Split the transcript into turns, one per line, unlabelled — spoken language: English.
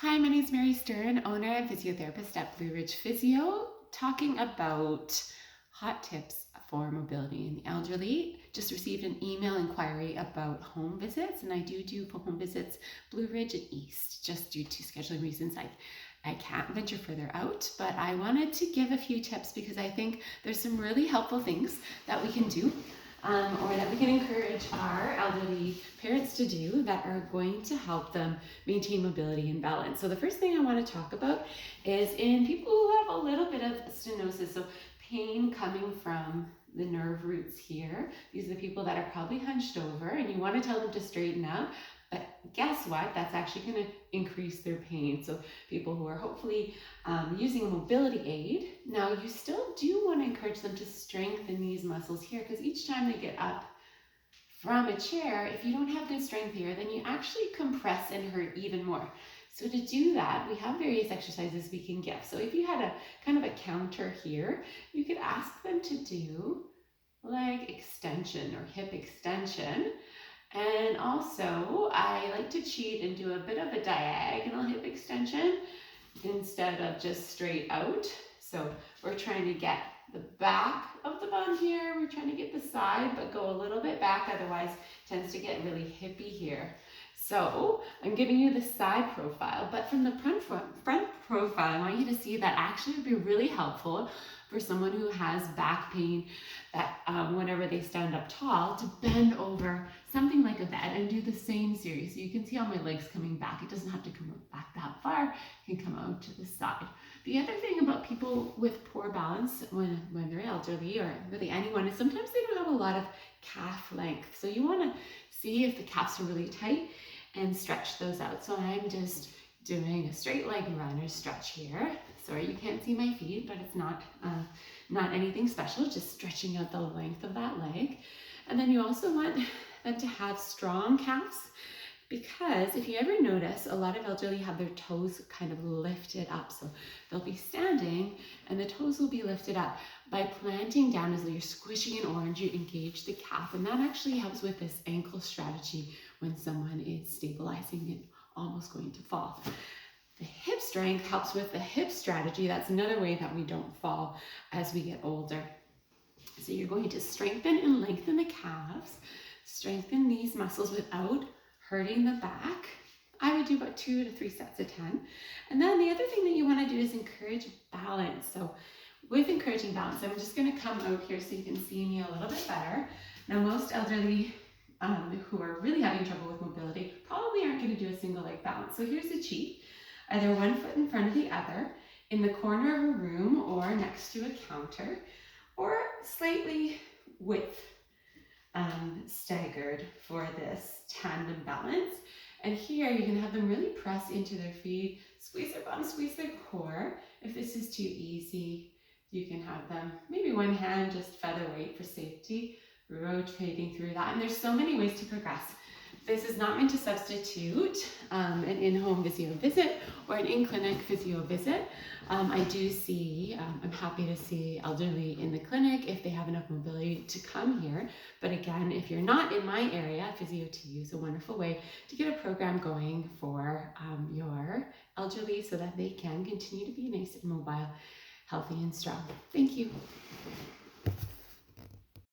Hi, my name is Mary Stern, owner and physiotherapist at Blue Ridge Physio, talking about hot tips for mobility in the elderly. Just received an email inquiry about home visits, and I do for home visits Blue Ridge and East. Just due to scheduling reasons, I can't venture further out, but I wanted to give a few tips because I think there's some really helpful things that we can do or that we can encourage our elderly parents to do that are going to help them maintain mobility and balance. So the first thing I want to talk about is in people who have a little bit of stenosis, so pain coming from the nerve roots here. These are the people that are probably hunched over and you want to tell them to straighten out. But guess what? That's actually going to increase their pain. So people who are hopefully using a mobility aid, now you still do want to encourage them to strengthen these muscles here because each time they get up from a chair, if you don't have good strength here, then you actually compress and hurt even more. So to do that, we have various exercises we can give. So if you had a kind of a counter here, you could ask them to do leg extension or hip extension. And also, I like to cheat and do a bit of a diagonal hip extension instead of just straight out. So we're trying to get the back of the bum here. We're trying to get the side, but go a little bit back. Otherwise, it tends to get really hippy here. So I'm giving you the side profile, but from the front profile, I want you to see that actually would be really helpful for someone who has back pain that whenever they stand up tall, to bend over something like a bed and do the same series. So you can see how my legs coming back. It doesn't have to come back that far. It can come out to the side. The other thing about people with poor balance when they're elderly or really anyone is sometimes they don't have a lot of calf length. So you want to see if the calves are really tight and stretch those out. So I'm just doing a straight leg run or stretch here. Sorry, you can't see my feet, but it's not anything special, just stretching out the length of that leg. And then you also want them to have strong calves because if you ever notice, a lot of elderly have their toes kind of lifted up. So they'll be standing and the toes will be lifted up. By planting down as though you're squishing an orange, you engage the calf, and that actually helps with this ankle strategy when someone is stabilizing and almost going to fall. The hip strength helps with the hip strategy. That's another way that we don't fall as we get older. So you're going to strengthen and lengthen the calves, strengthen these muscles without hurting the back. I would do about 2 to 3 sets of 10. And then the other thing that you want to do is encourage balance. So with encouraging balance, I'm just going to come out here so you can see me a little bit better. Now most elderly who are really having trouble with mobility probably aren't going to do a single leg balance. So here's a cheat. Either one foot in front of the other, in the corner of a room or next to a counter, or slightly width staggered for this tandem balance. And here you can have them really press into their feet, squeeze their bum, squeeze their core. If this is too easy, you can have them maybe one hand just featherweight for safety, rotating through that. And there's so many ways to progress. This is not meant to substitute an in-home physio visit or an in-clinic physio visit. I'm happy to see elderly in the clinic if they have enough mobility to come here. But again, if you're not in my area, Physio2U is a wonderful way to get a program going for your elderly so that they can continue to be nice and mobile, healthy and strong. Thank you.